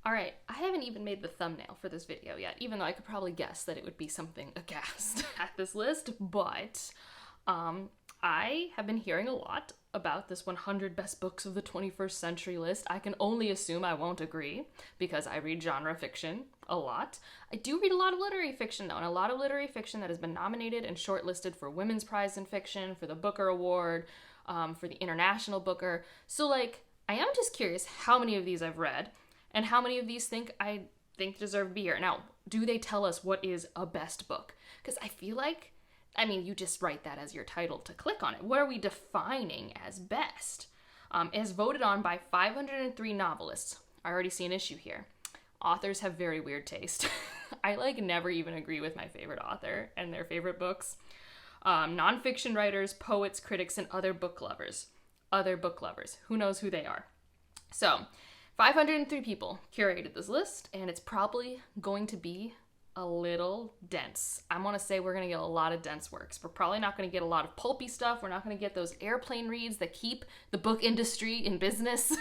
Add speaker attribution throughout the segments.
Speaker 1: All right, I haven't even made the thumbnail for this video yet, even though I could probably guess that it would be something aghast at this list, but I have been hearing a lot about this 100 best books of the 21st century list. I can only assume I won't agree because I read genre fiction a lot. I do read a lot of literary fiction though, and a lot of literary fiction that has been nominated and shortlisted for Women's Prize in Fiction, for the Booker Award, for the International Booker. So like, I am just curious how many of these I've read and how many of these I think deserve to be here. Now, do they tell us what is a best book? Because I feel like, I mean, you just write that as your title to click on it. What are we defining as best? It is voted on by 503 novelists. I already see an issue here. Authors have very weird taste. I never even agree with my favorite author and their favorite books. Nonfiction writers, poets, critics, and other book lovers. Other book lovers. Who knows who they are? So, 503 people curated this list, and it's probably going to be a little dense. I'm going to say we're going to get a lot of dense works. We're probably not going to get a lot of pulpy stuff. We're not going to get those airplane reads that keep the book industry in business.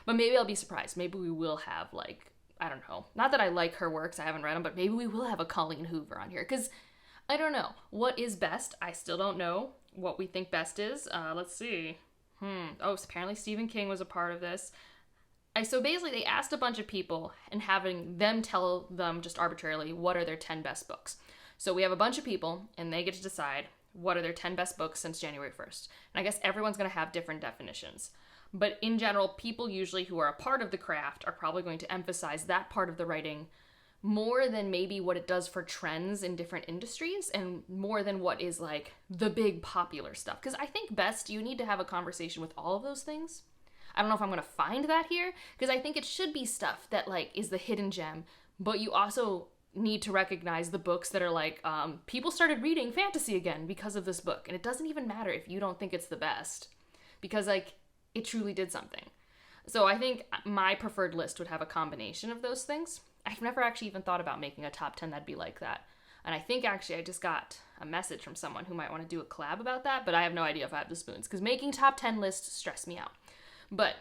Speaker 1: But maybe I'll be surprised. Maybe we will have, I don't know. Not that I like her works. I haven't read them, but maybe we will have a Colleen Hoover on here. Because I don't know. What is best? I still don't know what we think best is. Let's see. Oh, so apparently Stephen King was a part of this. So basically they asked a bunch of people and having them tell them just arbitrarily what are their 10 best books. So we have a bunch of people and they get to decide what are their 10 best books since January 1st. And I guess everyone's going to have different definitions. But in general, people usually who are a part of the craft are probably going to emphasize that part of the writing more than maybe what it does for trends in different industries and more than what is the big popular stuff. Because I think best, you need to have a conversation with all of those things. I don't know if I'm going to find that here, because I think it should be stuff that, is the hidden gem, but you also need to recognize the books that are people started reading fantasy again because of this book, and it doesn't even matter if you don't think it's the best, because, it truly did something. So I think my preferred list would have a combination of those things. I've never actually even thought about making a top 10 that'd be like that, and I think, actually, I just got a message from someone who might want to do a collab about that, but I have no idea if I have the spoons, because making top 10 lists stress me out. But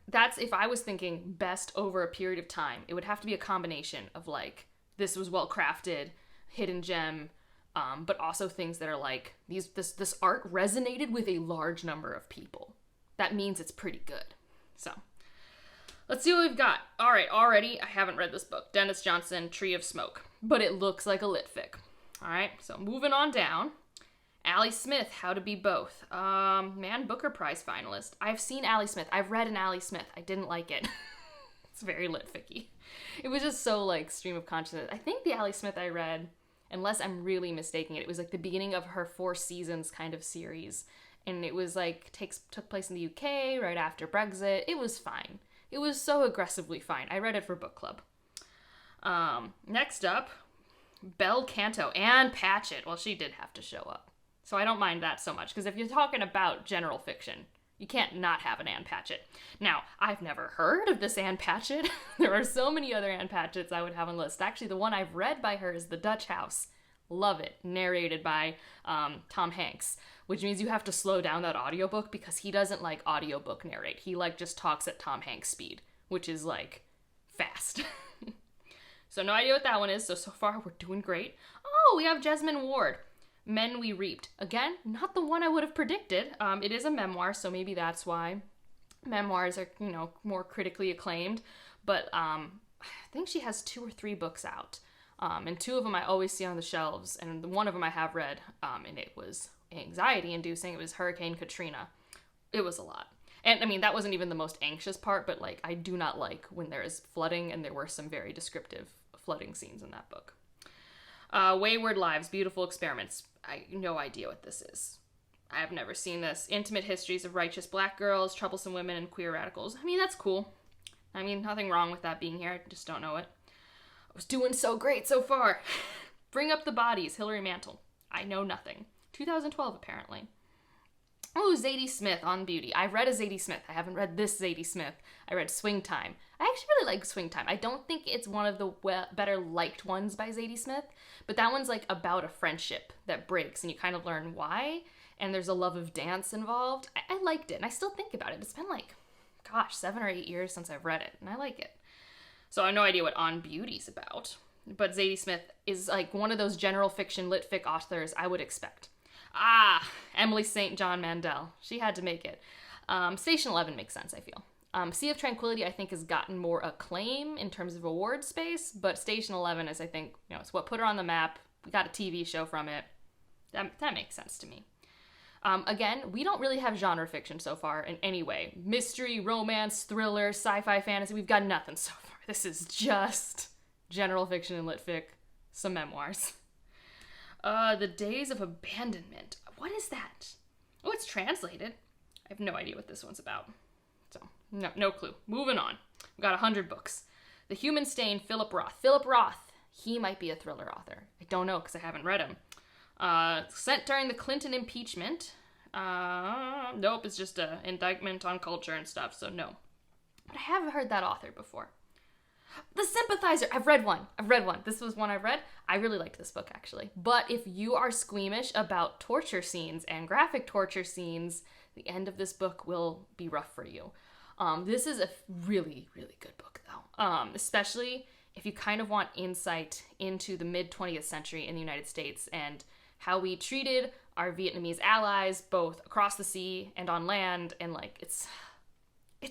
Speaker 1: that's if I was thinking best over a period of time. It would have to be a combination of this was well crafted, hidden gem, but also things that are this art resonated with a large number of people. That means it's pretty good. So let's see what we've got. All right, already I haven't read this book, Dennis Johnson, Tree of Smoke, but it looks like a lit fic. All right, so moving on down. Allie Smith, How to Be Both. Man Booker Prize finalist. I've seen Allie Smith. I've read an Allie Smith. I didn't like it. It's very lit ficky. It was just so stream of consciousness. I think the Allie Smith I read, unless I'm really mistaking it was the beginning of her 4 seasons kind of series. And it was took place in the UK right after Brexit. It was fine. It was so aggressively fine. I read it for book club. Next up, Belle Canto, Anne Patchett. Well, she did have to show up. So I don't mind that so much, because if you're talking about general fiction, you can't not have an Anne Patchett. Now, I've never heard of this Anne Patchett. There are so many other Anne Patchetts I would have on the list. Actually, the one I've read by her is The Dutch House. Love it. Narrated by Tom Hanks, which means you have to slow down that audiobook because he doesn't audiobook narrate. He just talks at Tom Hanks speed, which is fast. So no idea what that one is. So far we're doing great. Oh, we have Jesmyn Ward. Men We Reaped. Again, not the one I would have predicted. It is a memoir, so maybe that's why memoirs are, more critically acclaimed. But I think she has 2 or 3 books out. And 2 of them I always see on the shelves, and one of them I have read, and it was anxiety-inducing. It was Hurricane Katrina. It was a lot. And, I mean, that wasn't even the most anxious part, but, I do not like when there is flooding, and there were some very descriptive flooding scenes in that book. Wayward Lives, Beautiful Experiments. I have no idea what this is. I have never seen this. Intimate Histories of Righteous Black Girls, Troublesome Women, and Queer Radicals. I mean, that's cool. I mean, nothing wrong with that being here. I just don't know it. I was doing so great so far. Bring Up the Bodies, Hilary Mantel. I know nothing. 2012, apparently. Oh, Zadie Smith on Beauty. I've read a Zadie Smith. I haven't read this Zadie Smith. I read Swing Time. I actually really like Swing Time. I don't think it's one of the better liked ones by Zadie Smith, but that one's about a friendship that breaks and you kind of learn why, and there's a love of dance involved. I liked it, and I still think about it. It's been 7 or 8 years since I've read it, and I like it. So I have no idea what On Beauty's about. But Zadie Smith is like one of those general fiction lit fic authors I would expect. Emily St. John Mandel. She had to make it. Station 11 makes sense, I feel. Sea of Tranquility, I think, has gotten more acclaim in terms of award space, but Station 11 is, I think, it's what put her on the map. We got a TV show from it. That makes sense to me. Again, we don't really have genre fiction so far in any way. Mystery, romance, thriller, sci-fi, fantasy, we've got nothing so far. This is just general fiction and lit fic, some memoirs. The Days of Abandonment. What is that? Oh, it's translated. I have no idea what this one's about. So, no clue. Moving on. We've got 100 books. The Human Stain, Philip Roth. Philip Roth, he might be a thriller author. I don't know because I haven't read him. Sent during the Clinton impeachment. Nope, it's just an indictment on culture and stuff, so no. But I have heard that author before. The Sympathizer. I've read one. This was one I've read. I really liked this book, actually. But if you are squeamish about torture scenes and graphic torture scenes, the end of this book will be rough for you. This is a really, really good book, though. Especially if you kind of want insight into the mid-20th century in the United States and how we treated our Vietnamese allies, both across the sea and on land, and like it's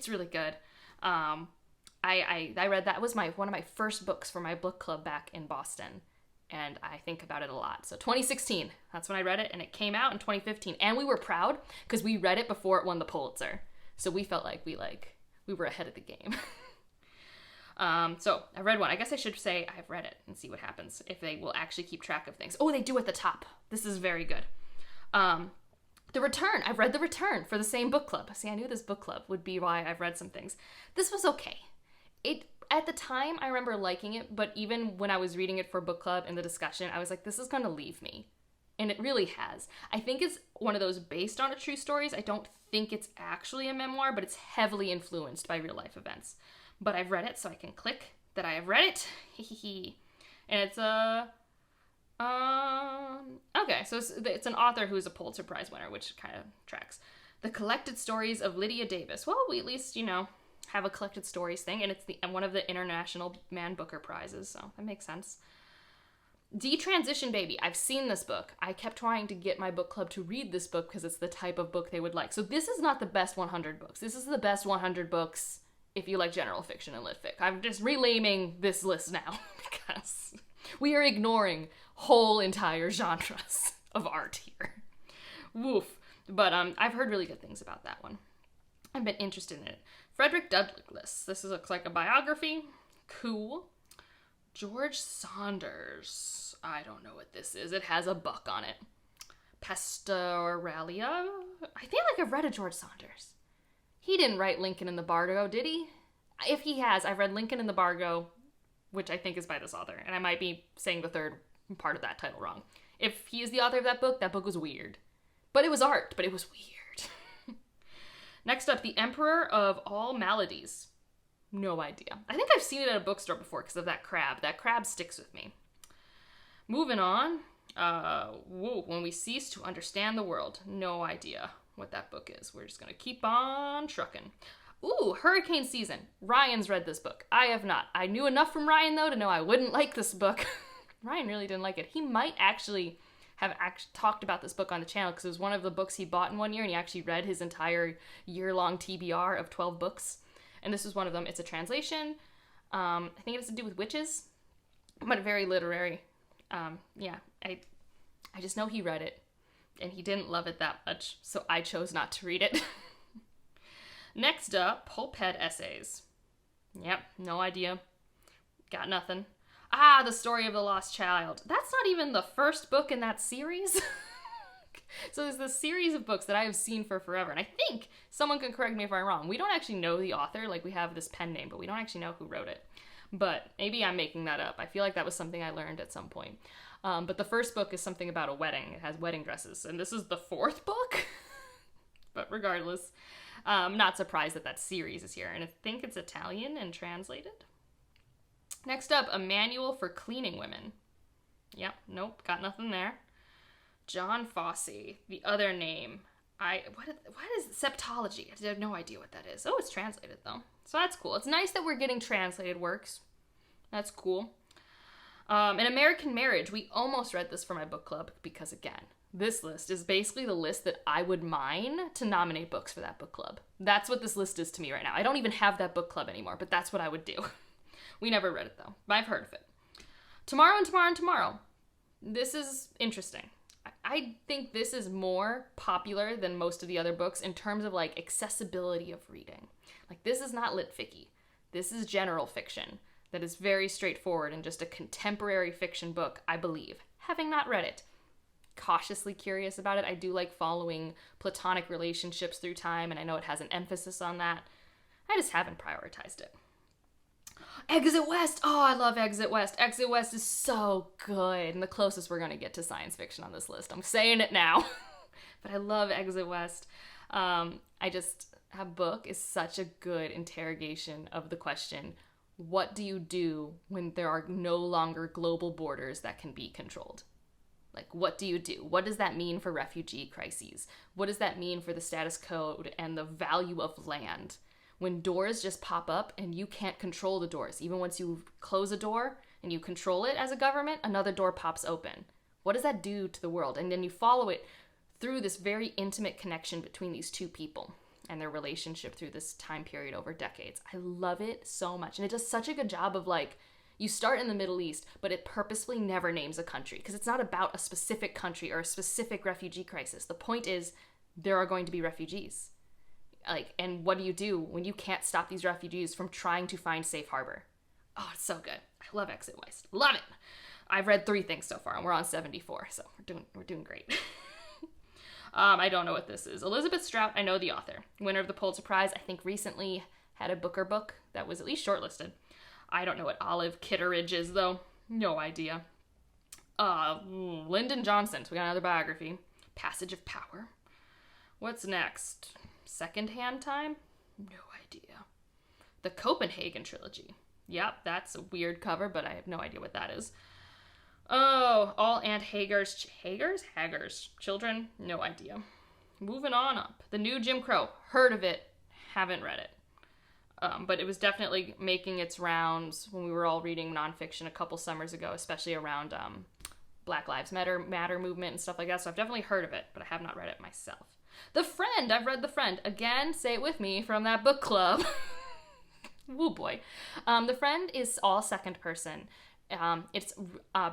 Speaker 1: really good. I read that. It was one of my first books for my book club back in Boston, and I think about it a lot. So 2016, that's when I read it, and it came out in 2015, and we were proud because we read it before it won the Pulitzer. So we felt like we were ahead of the game. So I read one. I guess I should say I've read it and see what happens if they will actually keep track of things. Oh, they do at the top. This is very good. The Return. I've read The Return for the same book club. See, I knew this book club would be why I've read some things. This was okay. At the time, I remember liking it, but even when I was reading it for book club in the discussion, I was like, this is going to leave me. And it really has. I think it's one of those based on a true stories. I don't think it's actually a memoir, but it's heavily influenced by real life events. But I've read it, so I can click that I have read it. And it's okay, so it's an author who's a Pulitzer Prize winner, which kind of tracks. The Collected Stories of Lydia Davis. Well, we at least, have a collected stories thing, and it's one of the International Man Booker Prizes, so that makes sense. Detransition Baby. I've seen this book. I kept trying to get my book club to read this book because it's the type of book they would like. So this is not the best 100 books. This is the best 100 books if you like general fiction and lit fic. I'm just renaming this list now because we are ignoring whole entire genres of art here. Woof. But I've heard really good things about that one. I've been interested in it. Frederick Douglass. This looks like a biography. Cool. George Saunders. I don't know what this is. It has a buck on it. Pastoralia? I feel like I've read a George Saunders. He didn't write Lincoln in the Bargo, did he? If he has, I've read Lincoln in the Bargo, which I think is by this author, and I might be saying the third part of that title wrong. If he is the author of that book was weird. But it was art, but it was weird. Next up, The Emperor of All Maladies. No idea. I think I've seen it at a bookstore before because of that crab. That crab sticks with me. Moving on. When We Cease to Understand the World. No idea what that book is. We're just going to keep on trucking. Ooh, Hurricane Season. Ryan's read this book. I have not. I knew enough from Ryan, though, to know I wouldn't like this book. Ryan really didn't like it. He might actually have talked about this book on the channel because it was one of the books he bought in one year, and he actually read his entire year-long TBR of 12 books. And this is one of them. It's a translation. I think it has to do with witches, but very literary. Yeah, I just know he read it, and he didn't love it that much, so I chose not to read it. Next up, Pulphead Essays. Yep, no idea. Got nothing. The Story of the Lost Child. That's not even the first book in that series. So there's this series of books that I have seen for forever, and I think, someone can correct me if I'm wrong, we don't actually know the author, like we have this pen name, but we don't actually know who wrote it. But maybe I'm making that up. I feel like that was something I learned at some point. But the first book is something about a wedding. It has wedding dresses, and this is the fourth book? But regardless, I'm not surprised that series is here, and I think it's Italian and translated. Next up, A Manual for Cleaning Women. Yep, nope, got nothing there. John Fosse, the other name. What is Septology? I have no idea what that is. Oh, it's translated though. So that's cool. It's nice that we're getting translated works. That's cool. An American Marriage. We almost read this for my book club because, again, this list is basically the list that I would mine to nominate books for that book club. That's what this list is to me right now. I don't even have that book club anymore, but that's what I would do. We never read it, though. But I've heard of it. Tomorrow and Tomorrow and Tomorrow. This is interesting. I think this is more popular than most of the other books in terms of, like, accessibility of reading. Like, this is not lit ficky. This is general fiction that is very straightforward and just a contemporary fiction book, I believe. Having not read it, cautiously curious about it. I do like following platonic relationships through time, and I know it has an emphasis on that. I just haven't prioritized it. Exit West! Oh, I love Exit West. Exit West is so good, and the closest we're going to get to science fiction on this list. I'm saying it now. But I love Exit West. A book is such a good interrogation of the question, what do you do when there are no longer global borders that can be controlled? Like, what do you do? What does that mean for refugee crises? What does that mean for the status quo and the value of land? When doors just pop up and you can't control the doors. Even once you close a door and you control it as a government, another door pops open. What does that do to the world? And then you follow it through this very intimate connection between these two people and their relationship through this time period over decades. I love it so much. And it does such a good job of, like, you start in the Middle East, but it purposefully never names a country because it's not about a specific country or a specific refugee crisis. The point is there are going to be refugees. Like, and what do you do when you can't stop these refugees from trying to find safe harbor? Oh, it's so good. I love Exit West. Love it. I've read 3 things so far, and we're on 74, so we're doing great. I don't know what this is. Elizabeth Strout, I know the author. Winner of the Pulitzer Prize, I think recently had a Booker book that was at least shortlisted. I don't know what Olive Kitteridge is, though. No idea. Lyndon Johnson, so we got another biography. Passage of Power. What's next? Secondhand Time? No idea. The Copenhagen Trilogy. Yep, that's a weird cover, but I have no idea what that is. Oh, all Aunt Hagar's children? No idea. Moving on up. The New Jim Crow. Heard of it. Haven't read it. But it was definitely making its rounds when we were all reading nonfiction a couple summers ago, especially around Black Lives Matter movement and stuff like that. So I've definitely heard of it, but I have not read it myself. The Friend. I've read The Friend. Again, say it with me from that book club. Woo boy. The Friend is all second person. It's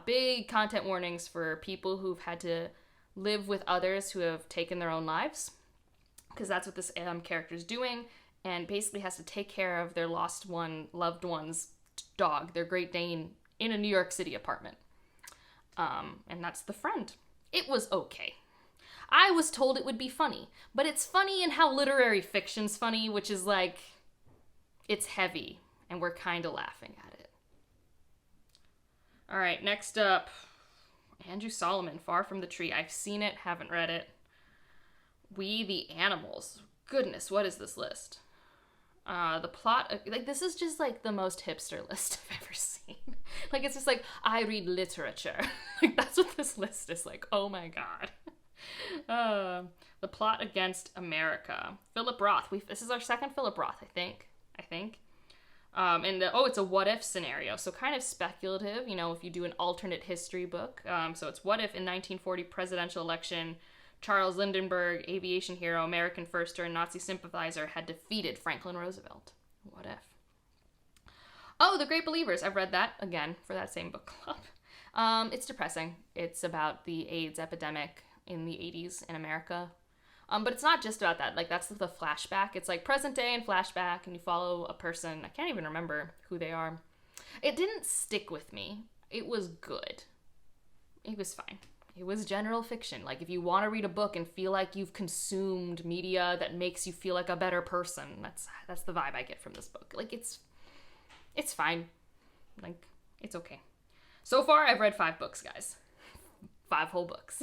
Speaker 1: big content warnings for people who've had to live with others who have taken their own lives, because that's what this character's doing, and basically has to take care of their loved one's dog, their Great Dane, in a New York City apartment. And that's The Friend. It was okay. I was told it would be funny, but it's funny in how literary fiction's funny, which is like, it's heavy, and we're kind of laughing at it. All right, next up, Andrew Solomon, Far from the Tree. I've seen it, haven't read it. We the Animals. Goodness, what is this list? The plot, like, this is just like the most hipster list I've ever seen. Like, it's just like, I read literature. Like, that's what this list is like. Oh my God. The Plot Against America. Philip Roth. This is our second Philip Roth, I think. It's a what if scenario, so kind of speculative, if you do an alternate history book. So it's what if in 1940 presidential election, Charles Lindbergh, aviation hero, American firster, and Nazi sympathizer, had defeated Franklin Roosevelt. What if? Oh, The Great Believers. I've read that, again, for that same book club. It's depressing. It's about the AIDS epidemic in the 80s in America. But it's not just about that. Like, that's the flashback. It's like present day and flashback, and you follow a person. I can't even remember who they are. It didn't stick with me. It was good. It was fine. It was general fiction. Like, if you want to read a book and feel like you've consumed media that makes you feel like a better person, that's the vibe I get from this book. Like, it's fine. Like, it's okay. So far, I've read 5 books, guys. 5 whole books.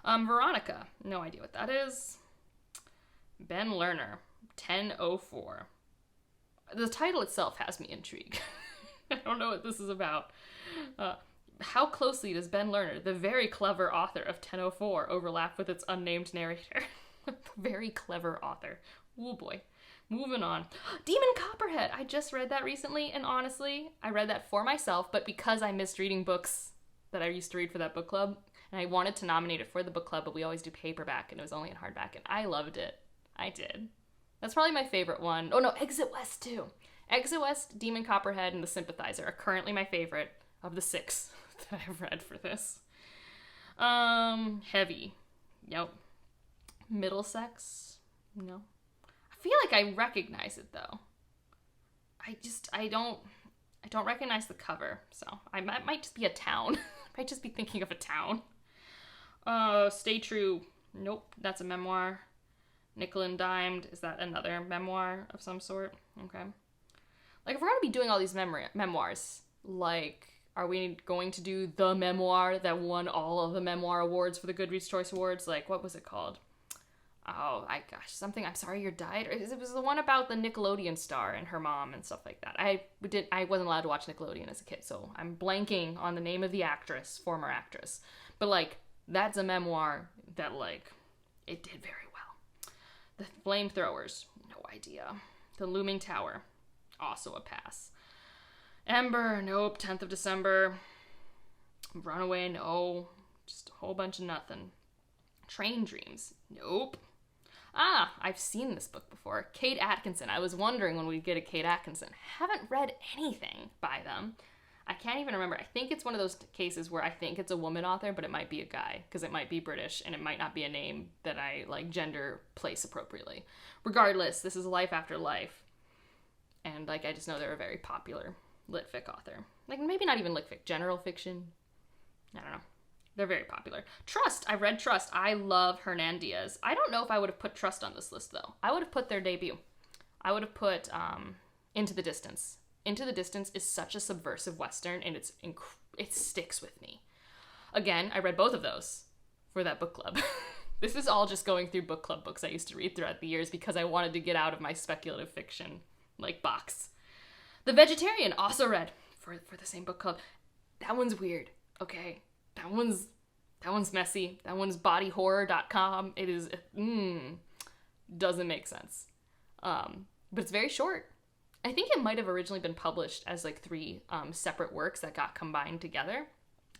Speaker 1: Veronica. No idea what that is. Ben Lerner. 1004. The title itself has me intrigued. I don't know what this is about. How closely does Ben Lerner, the very clever author of 1004, overlap with its unnamed narrator? Very clever author. Oh boy. Moving on. Demon Copperhead. I just read that recently, and honestly, I read that for myself, but because I missed reading books that I used to read for that book club, and I wanted to nominate it for the book club, but we always do paperback, and it was only in hardback, and I loved it. I did. That's probably my favorite one. Oh no, Exit West too. Exit West, Demon Copperhead, and The Sympathizer are currently my favorite of the 6 that I've read for this. Heavy. Yep. Middlesex? No. I feel like I recognize it though. I don't recognize the cover, so I might just be a town. I might just be thinking of a town. Stay True. Nope, that's a memoir. Nickel and Dimed, is that another memoir of some sort? Okay. Like, if we're gonna be doing all these memoirs, like, are we going to do the memoir that won all of the memoir awards for the Goodreads Choice Awards? Like, what was it called? Oh, something, I'm Sorry You Died? It was the one about the Nickelodeon star and her mom and stuff like that. I wasn't allowed to watch Nickelodeon as a kid, so I'm blanking on the name of the actress, former actress. But, like, that's a memoir that, like, it did very well. The Flamethrowers, no idea. The Looming Tower, also a pass. Ember, nope. 10th of December. Runaway, no. Just a whole bunch of nothing. Train Dreams, nope. I've seen this book before. Kate Atkinson. I was wondering when we'd get a Kate Atkinson. Haven't read anything by them. I can't even remember. I think it's one of those cases where I think it's a woman author, but it might be a guy, because it might be British, and it might not be a name that I, like, gender place appropriately. Regardless, this is Life After Life. And, like, I just know they're a very popular lit fic author. Like, maybe not even lit fic, general fiction. I don't know. They're very popular. Trust. I read Trust. I love Hernan Diaz. I don't know if I would have put Trust on this list, though. I would have put their debut. I would have put Into the Distance. Into the Distance is such a subversive Western, and it sticks with me. Again, I read both of those for that book club. This is all just going through book club books I used to read throughout the years because I wanted to get out of my speculative fiction, like, box. The Vegetarian, also read for the same book club. That one's weird, okay? That one's messy. That one's bodyhorror.com. It is, doesn't make sense. But it's very short. I think it might have originally been published as, like, 3 separate works that got combined together.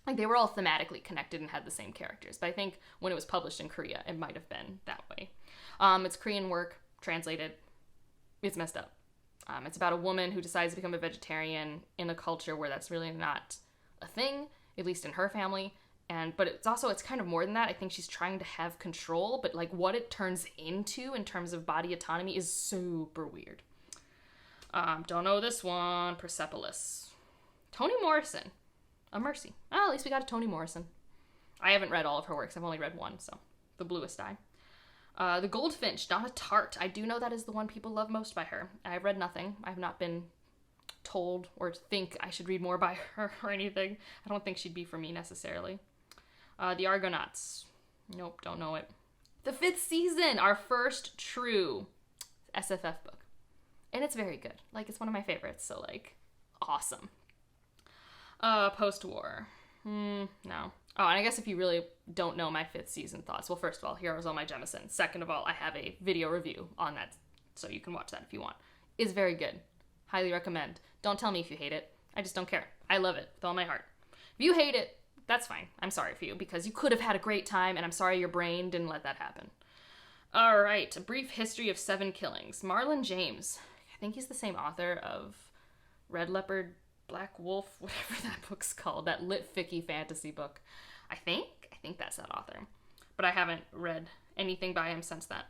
Speaker 1: Like, they were all thematically connected and had the same characters. But I think when it was published in Korea, it might have been that way. It's Korean work, translated. It's messed up. It's about a woman who decides to become a vegetarian in a culture where that's really not a thing, at least in her family. But it's kind of more than that. I think she's trying to have control, but, like, what it turns into in terms of body autonomy is super weird. Don't know this one. Persepolis. Toni Morrison. A Mercy. Oh, at least we got a Toni Morrison. I haven't read all of her works. I've only read one, so. The Bluest Eye. The Goldfinch. Donna Tartt. I do know that is the one people love most by her. I've read nothing. I have not been told or think I should read more by her or anything. I don't think she'd be for me necessarily. The Argonauts. Nope, don't know it. The Fifth Season. Our first true SFF book. And it's very good. Like, it's one of my favorites, so, like, awesome. Post-war. No. Oh, and I guess if you really don't know my 5th season thoughts, well, first of all, Heroes on My Jemison. Second of all, I have a video review on that, so you can watch that if you want. It's very good. Highly recommend. Don't tell me if you hate it. I just don't care. I love it with all my heart. If you hate it, that's fine. I'm sorry for you, because you could have had a great time, and I'm sorry your brain didn't let that happen. All right, A Brief History of 7 Killings. Marlon James. I think he's the same author of Red Leopard, Black Wolf, whatever that book's called, that lit ficky fantasy book. I think that's that author. But I haven't read anything by him since then.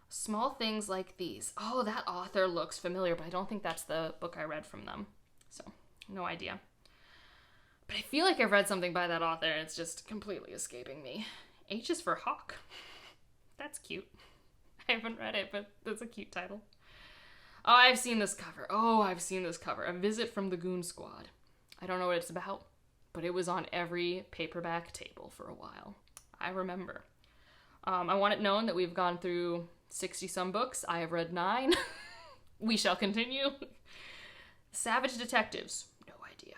Speaker 1: Small Things Like These. Oh, that author looks familiar, but I don't think that's the book I read from them. So, no idea. But I feel like I've read something by that author, and it's just completely escaping me. H is for Hawk. That's cute. I haven't read it, but that's a cute title. Oh, I've seen this cover. A Visit from the Goon Squad. I don't know what it's about, but it was on every paperback table for a while. I remember. I want it known that we've gone through 60-some books. I have read 9. We shall continue. Savage Detectives. No idea.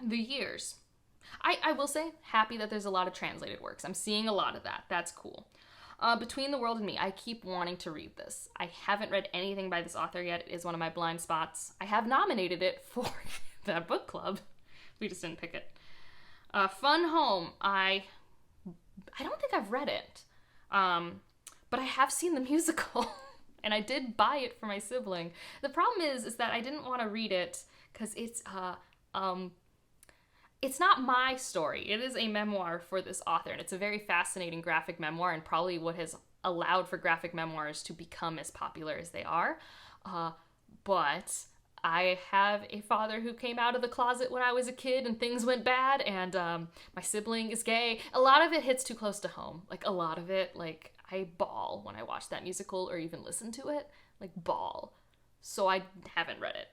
Speaker 1: The Years. I will say, happy that there's a lot of translated works. I'm seeing a lot of that. That's cool. Between the World and Me. I keep wanting to read this. I haven't read anything by this author yet. It is one of my blind spots. I have nominated it for that book club. We just didn't pick it. Fun Home. I don't think I've read it. But I have seen the musical. And I did buy it for my sibling. The problem is that I didn't want to read it because it's not my story. It is a memoir for this author, and it's a very fascinating graphic memoir, and probably what has allowed for graphic memoirs to become as popular as they are. But I have a father who came out of the closet when I was a kid and things went bad, and my sibling is gay. A lot of it hits too close to home. Like, a lot of it, like, I bawl when I watch that musical or even listen to it. Like, bawl. So I haven't read it.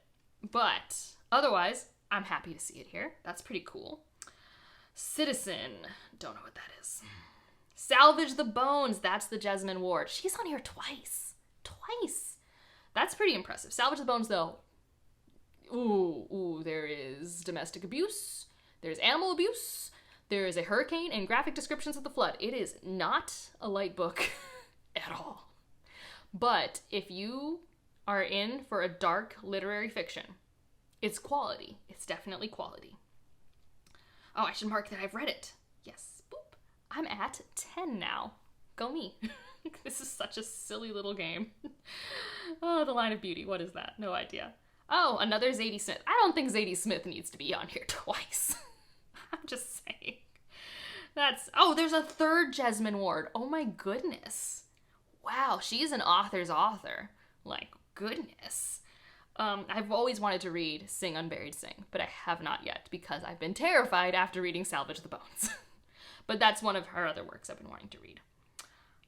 Speaker 1: But otherwise, I'm happy to see it here. That's pretty cool. Citizen. Don't know what that is. Salvage the Bones. That's the Jesmyn Ward. She's on here twice. Twice. That's pretty impressive. Salvage the Bones, though. Ooh, there is domestic abuse. There's animal abuse. There is a hurricane and graphic descriptions of the flood. It is not a light book at all. But if you are in for a dark literary fiction, it's quality. It's definitely quality. Oh, I should mark that I've read it. Yes. Boop. I'm at 10 now. Go me. This is such a silly little game. Oh, The Line of Beauty. What is that? No idea. Oh, another Zadie Smith. I don't think Zadie Smith needs to be on here twice. I'm just saying. Oh, there's a third Jesmyn Ward. Oh my goodness. Wow, she's an author's author. Like, goodness. I've always wanted to read Sing Unburied Sing, but I have not yet because I've been terrified after reading Salvage the Bones. But that's one of her other works I've been wanting to read.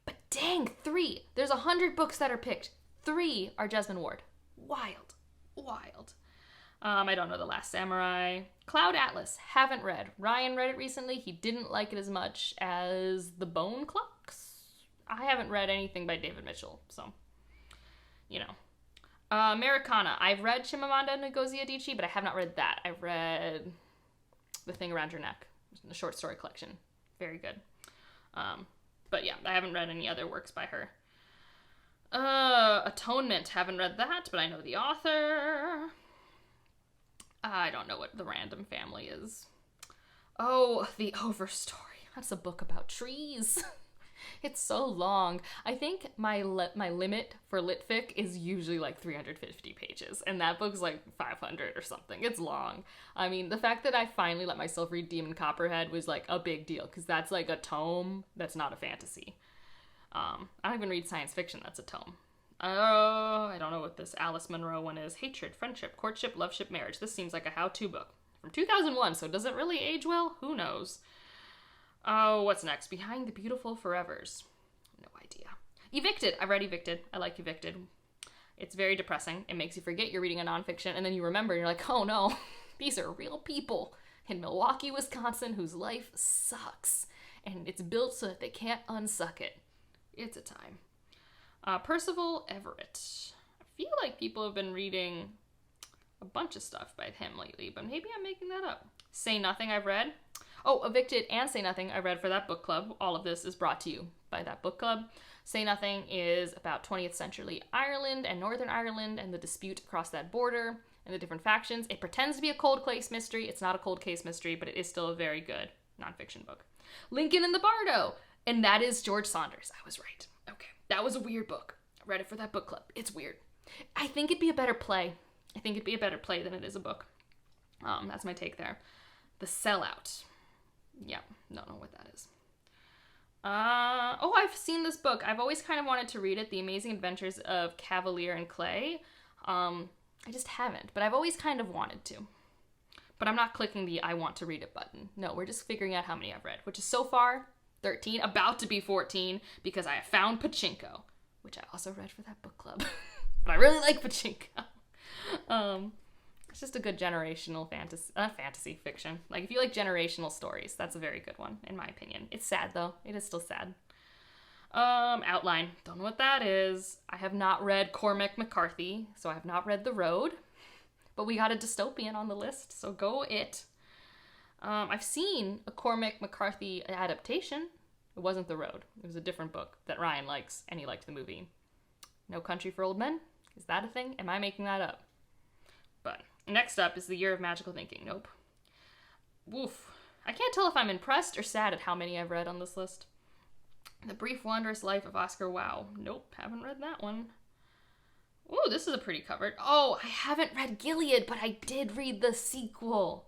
Speaker 1: But dang, 3. There's 100 books that are picked. 3 are Jesmyn Ward. Wild. I don't know The Last Samurai. Cloud Atlas. Haven't read. Ryan read it recently. He didn't like it as much as The Bone Clocks. I haven't read anything by David Mitchell, so, you know. Americana. I've read Chimamanda Ngozi Adichie, but I have not read that. I've read The Thing Around Your Neck, the short story collection. Very good. But yeah, I haven't read any other works by her. Atonement. Haven't read that, but I know the author. I don't know what The Random Family is. Oh, The Overstory. That's a book about trees. It's so long. I think my limit for litfic is usually like 350 pages, and that book's like 500 or something. It's long. I mean, the fact that I finally let myself read Demon Copperhead was like a big deal, because that's like a tome that's not a fantasy. I don't even read science fiction that's a tome. I don't know what this Alice Munro one is. Hatred, Friendship, Courtship, Loveship, Marriage. This seems like a how-to book. From 2001, so does it really age well? Who knows? Oh, what's next? Behind the Beautiful Forevers. No idea. Evicted. I read Evicted. I like Evicted. It's very depressing. It makes you forget you're reading a nonfiction, and then you remember, and you're like, oh no, these are real people in Milwaukee, Wisconsin, whose life sucks. And it's built so that they can't unsuck it. It's a time. Percival Everett. I feel like people have been reading a bunch of stuff by him lately, but maybe I'm making that up. Say Nothing I've read. Oh, Evicted and Say Nothing I read for that book club. All of this is brought to you by that book club. Say Nothing is about 20th century Ireland and Northern Ireland and the dispute across that border and the different factions. It pretends to be a cold case mystery. It's not a cold case mystery, but it is still a very good nonfiction book. Lincoln and the Bardo. And that is George Saunders. I was right. Okay. That was a weird book. I read it for that book club. It's weird. I think it'd be a better play. I think it'd be a better play than it is a book. That's my take there. The Sellout. Yeah, don't know what that is. Oh, I've seen this book. I've always kind of wanted to read it, The Amazing Adventures of Cavalier and Clay. I just haven't, but I've always kind of wanted to. But I'm not clicking the I want to read it button. No, we're just figuring out how many I've read, which is so far 13, about to be 14, because I have found Pachinko, which I also read for that book club. But I really like Pachinko. It's just a good generational fantasy fiction. Like, if you like generational stories, that's a very good one, in my opinion. It's sad, though. It is still sad. Outline. Don't know what that is. I have not read Cormac McCarthy, so I have not read The Road. But we got a dystopian on the list, so go it. I've seen a Cormac McCarthy adaptation. It wasn't The Road. It was a different book that Ryan likes, and he liked the movie. No Country for Old Men? Is that a thing? Am I making that up? But next up is The Year of Magical Thinking. Nope. Woof. I can't tell if I'm impressed or sad at how many I've read on this list. The Brief Wondrous Life of Oscar Wilde. Nope, haven't read that one. Ooh, this is a pretty cover. Oh, I haven't read Gilead, but I did read the sequel.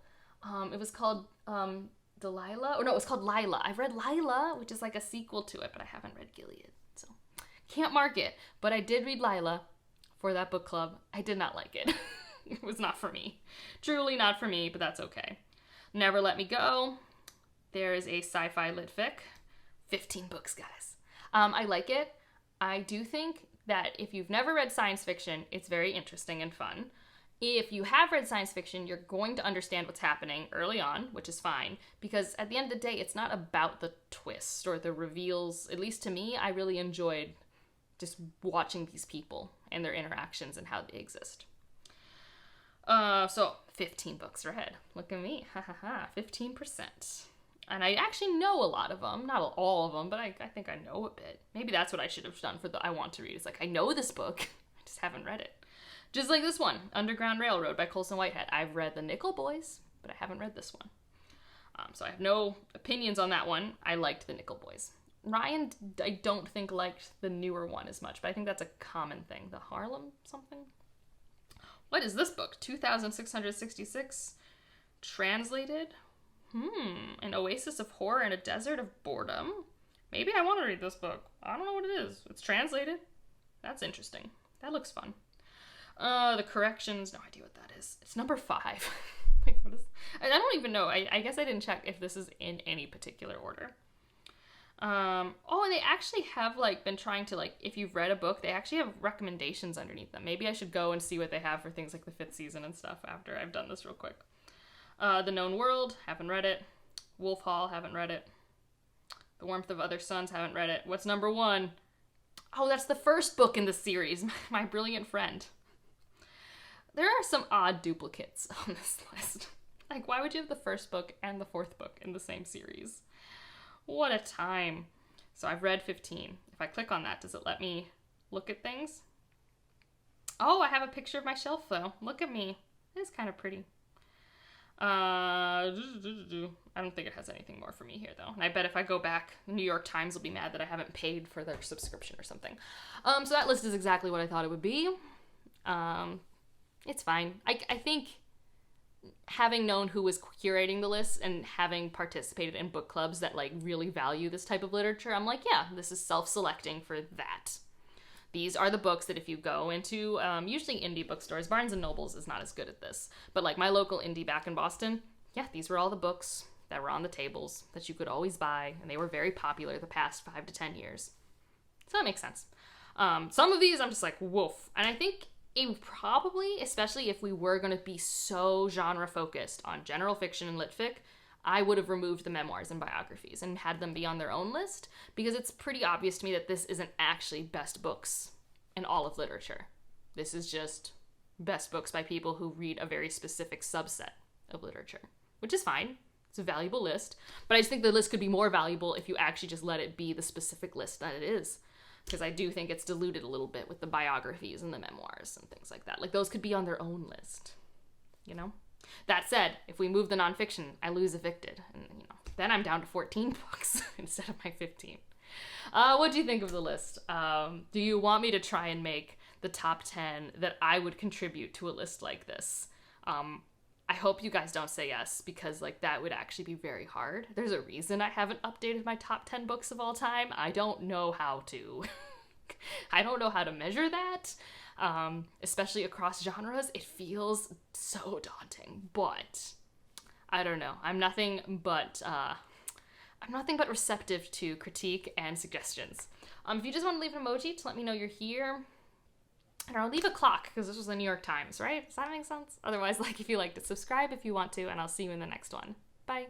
Speaker 1: It was called Delilah? Or no, it was called Lila. I've read Lila, which is like a sequel to it, but I haven't read Gilead. So, can't mark it. But I did read Lila for that book club. I did not like it. It was not for me. Truly not for me, but that's okay. Never Let Me Go. There is a sci-fi lit fic. 15 books, guys. I like it. I do think that if you've never read science fiction, it's very interesting and fun. If you have read science fiction, you're going to understand what's happening early on, which is fine, because at the end of the day, it's not about the twist or the reveals. At least to me, I really enjoyed just watching these people and their interactions and how they exist. So 15 books ahead. Look at me. Ha ha ha. 15%. And I actually know a lot of them. Not all of them, but I think I know a bit. Maybe that's what I should have done for the I want to read. It's like, I know this book. I just haven't read it. Just like this one, Underground Railroad by Colson Whitehead. I've read The Nickel Boys, but I haven't read this one. So I have no opinions on that one. I liked The Nickel Boys. Ryan, I don't think liked the newer one as much, but I think that's a common thing. The Harlem something? What is this book? 2666. Translated? An oasis of horror in a desert of boredom. Maybe I want to read this book. I don't know what it is. It's translated. That's interesting. That looks fun. The Corrections. No idea what that is. It's number 5. Like, what is... I don't even know. I guess I didn't check if this is in any particular order. Oh, and they actually have, like, been trying to, like, if you've read a book, they actually have recommendations underneath them. Maybe I should go and see what they have for things like the 5th season and stuff after I've done this real quick. The Known World, haven't read it. Wolf Hall, haven't read it. The Warmth of Other Suns, haven't read it. What's number 1? Oh, that's the first book in the series, My Brilliant Friend. There are some odd duplicates on this list. Like, why would you have the first book and the 4th book in the same series? What a time. So I've read 15. If I click on that, does it let me look at things? Oh, I have a picture of my shelf, though. Look at me. It is kind of pretty. I don't think it has anything more for me here, though. And I bet if I go back, the New York Times will be mad that I haven't paid for their subscription or something. So that list is exactly what I thought it would be. It's fine. I think having known who was curating the list and having participated in book clubs that, like, really value this type of literature, I'm like, yeah, this is self-selecting for that. These are the books that if you go into, usually indie bookstores, Barnes & Nobles is not as good at this, but like my local indie back in Boston, yeah, these were all the books that were on the tables that you could always buy, and they were very popular the past 5 to 10 years. So that makes sense. Some of these I'm just like, woof. And I think it probably, especially if we were going to be so genre focused on general fiction and lit fic, I would have removed the memoirs and biographies and had them be on their own list, because it's pretty obvious to me that this isn't actually best books in all of literature. This is just best books by people who read a very specific subset of literature, which is fine. It's a valuable list, but I just think the list could be more valuable if you actually just let it be the specific list that it is, because I do think it's diluted a little bit with the biographies and the memoirs and things like that. Like, those could be on their own list, you know? That said, if we move the nonfiction, I lose Evicted, and then I'm down to 14 books instead of my 15. What do you think of the list? Do you want me to try and make the top 10 that I would contribute to a list like this? I hope you guys don't say yes, because like that would actually be very hard. There's a reason I haven't updated my top 10 books of all time. I don't know how to. I don't know how to measure that. Especially across genres, it feels so daunting, but I don't know. I'm nothing but receptive to critique and suggestions. If you just want to leave an emoji to let me know you're here, I don't know, leave a clock, because this was the New York Times, right? Does that make sense? Otherwise, like, if you liked it, subscribe if you want to, and I'll see you in the next one. Bye.